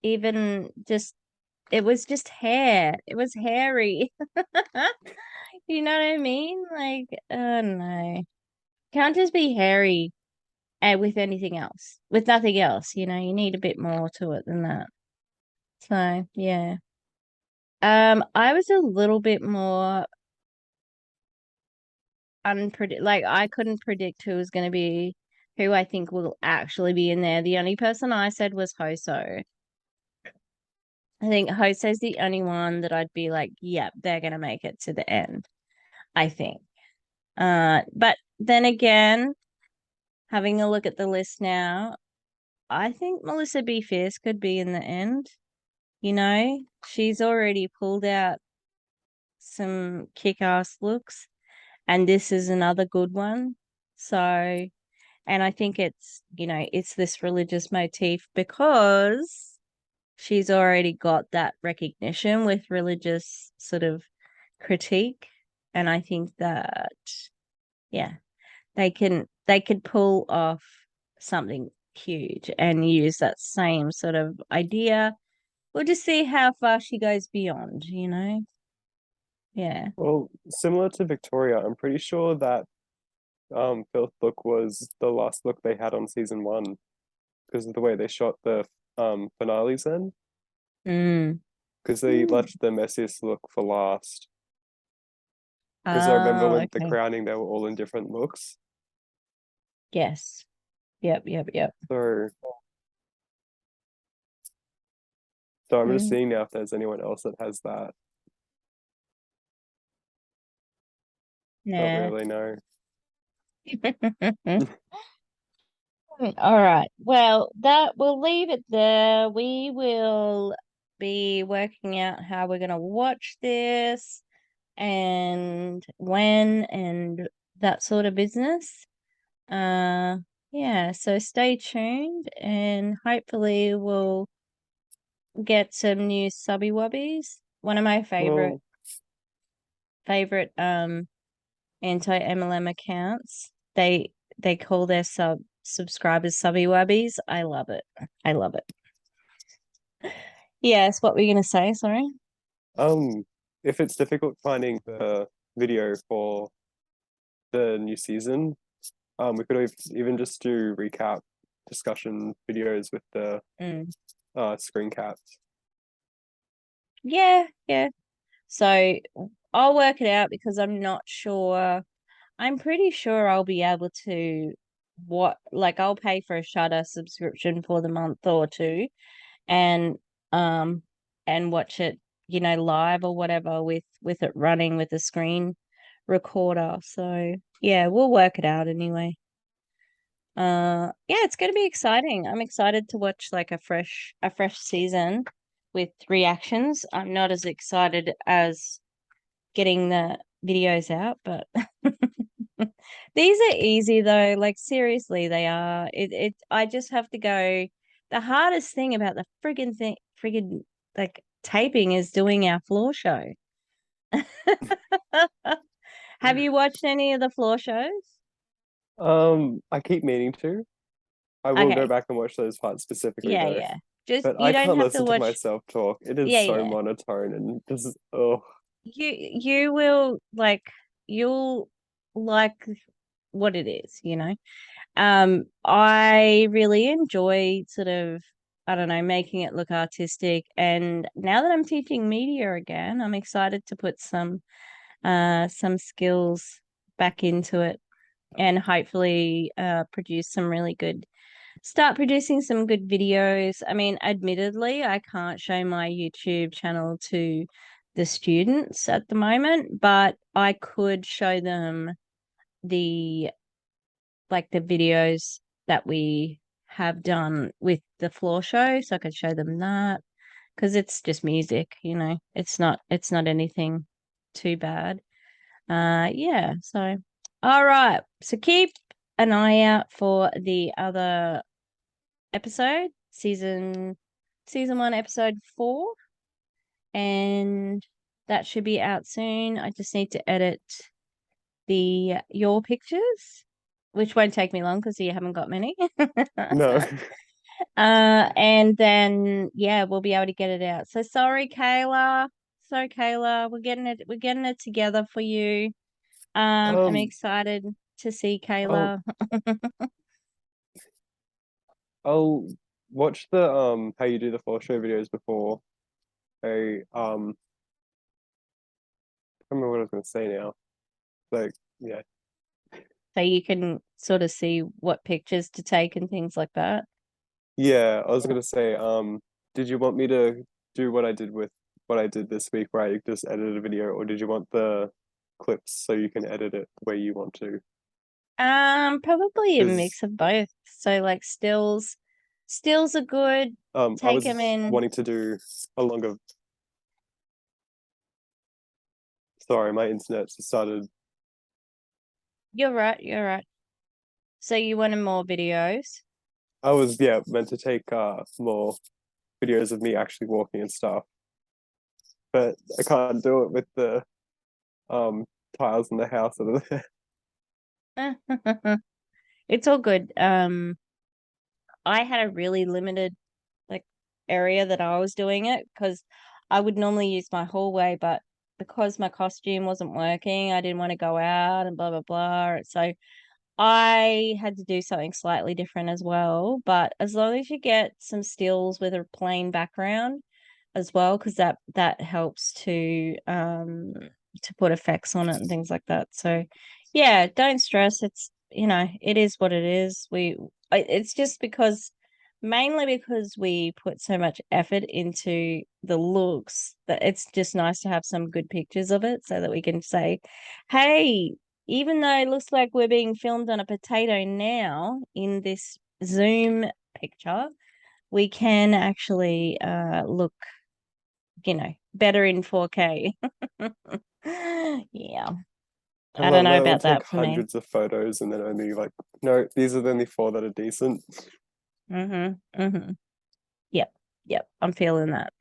Even just, it was just hair. It was hairy. You know what I mean? Like, oh no. Can't just be hairy with anything else. With nothing else, you need a bit more to it than that. So, yeah. I was a little bit more like I couldn't predict who I think will actually be in there. The only person I said was Hoso. I think Hoso's the only one that I'd be like, yep, they're gonna make it to the end, I think. But then again, having a look at the list now, I think Melissa B. Fierce could be in the end. She's already pulled out some kick-ass looks, and this is another good one. So, and I think it's this religious motif because she's already got that recognition with religious sort of critique. And I think that, yeah, they could pull off something huge and use that same sort of idea. We'll just see how far she goes beyond, Yeah. Well, similar to Victoria, I'm pretty sure that Filth look was the last look they had on season 1 because of the way they shot the finales then. Because they left the messiest look for last. Because I remember when the crowning, they were all in different looks. Yes. Yep. So I'm just seeing now if there's anyone else that has that. Yeah. Don't really know. All right. Well, we'll leave it there. We will be working out how we're gonna watch this and when and that sort of business. Yeah, so stay tuned and hopefully we'll get some new subby wubbies. One of my favorite anti-MLM accounts. They call their subscribers subby wubbies. I love it. Yes, what were you gonna say? Sorry. If it's difficult finding the video for the new season, we could even just do recap discussion videos with the screen caps. Yeah. So I'll work it out because I'm not sure. I'm pretty sure I'll be able to I'll pay for a Shudder subscription for the month or two and watch it, live or whatever with it running with a screen recorder. So yeah, we'll work it out anyway. Yeah, it's gonna be exciting. I'm excited to watch like a fresh season with reactions. I'm not as excited as getting the videos out, but these are easy though. Like seriously, they are. I just have to go. The hardest thing about the friggin' like taping is doing our floor show. Have you watched any of the floor shows? I keep meaning to. I will Okay. go back and watch those parts specifically though. Yeah. Just But you I don't can't have listen to watch. to myself talk. It is Yeah, so monotone and this is oh. You will you'll like what it is, I really enjoy sort of, I don't know, making it look artistic. And now that I'm teaching media again, I'm excited to put some skills back into it and hopefully start producing some good videos. I mean, admittedly, I can't show my YouTube channel to the students at the moment, but I could show them the videos that we have done with the floor show, so I could show them that because it's just music, it's not anything too bad. Yeah, so all right, so keep an eye out for the other episode, season 1, episode 4, and that should be out soon. I just need to edit your pictures, which won't take me long because you haven't got many. No. And then yeah, we'll be able to get it out. So sorry, Kayla. So Kayla, we're getting it together for you. I'm excited to see Kayla. I'll watch the how you do the floor show videos before I I can't remember what I was gonna say now. Like, yeah. So you can sort of see what pictures to take and things like that. Yeah, I was gonna say, did you want me to do what I did with what I did this week where I just edited a video, or did you want the clips so you can edit it the way you want to? Probably a 'Cause mix of both. So like stills are good. I Take was them in. wanting to do a longer. Sorry, my internet just started. You're right, you're right. So you wanted more videos? I was meant to take more videos of me actually walking and stuff, but I can't do it with the um tiles in the house over there. It's all good. I had a really limited like area that I was doing it because I would normally use my hallway, but because my costume wasn't working, I didn't want to go out and blah blah blah. So I had to do something slightly different as well. But as long as you get some stills with a plain background as well, because that helps to put effects on it and things like that. So yeah, don't stress. It's it is what it is. It's just because mainly because we put so much effort into the looks that it's just nice to have some good pictures of it so that we can say, hey, even though it looks like we're being filmed on a potato now in this Zoom picture, we can actually look, better in 4K. Yeah. I don't love know that it would about take that for me. hundreds of photos and then only like, no, these are the only 4 that are decent. Yep. Yep. I'm feeling that.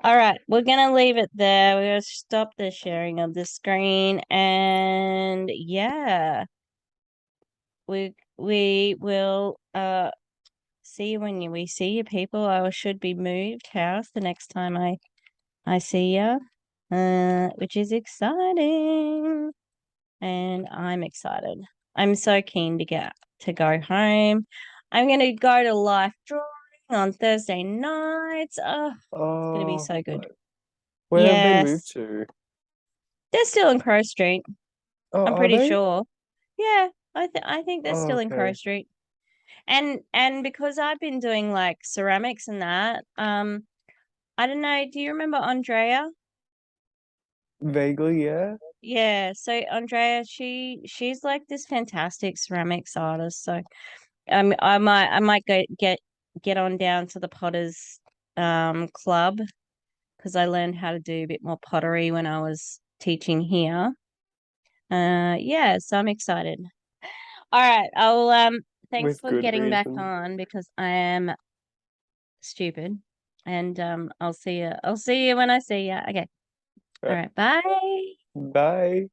All right. We're gonna leave it there. We're gonna stop the sharing of the screen and yeah. We will see you when we see you people. I should be moved house the next time I see you. Which is exciting. And I'm excited. I'm so keen to go home. I'm gonna go to life drawing on Thursday nights. Oh, it's gonna be Oh, so good. where have they moved Yes, to? they're still in Crow Street. Oh, I'm are pretty they? sure. Yeah, I think they're Oh, still in Crow okay. Street. And because I've been doing like ceramics and that, I don't know. Do you remember Andrea? Vaguely, yeah. Yeah, so Andrea, she's like this fantastic ceramics artist. So I might get on down to the Potters club because I learned how to do a bit more pottery when I was teaching here. Yeah, so I'm excited. All right, I'll thanks With for good getting back reason. on because I am stupid. And I'll see you when I see you. Okay. All Right. right, bye. Bye.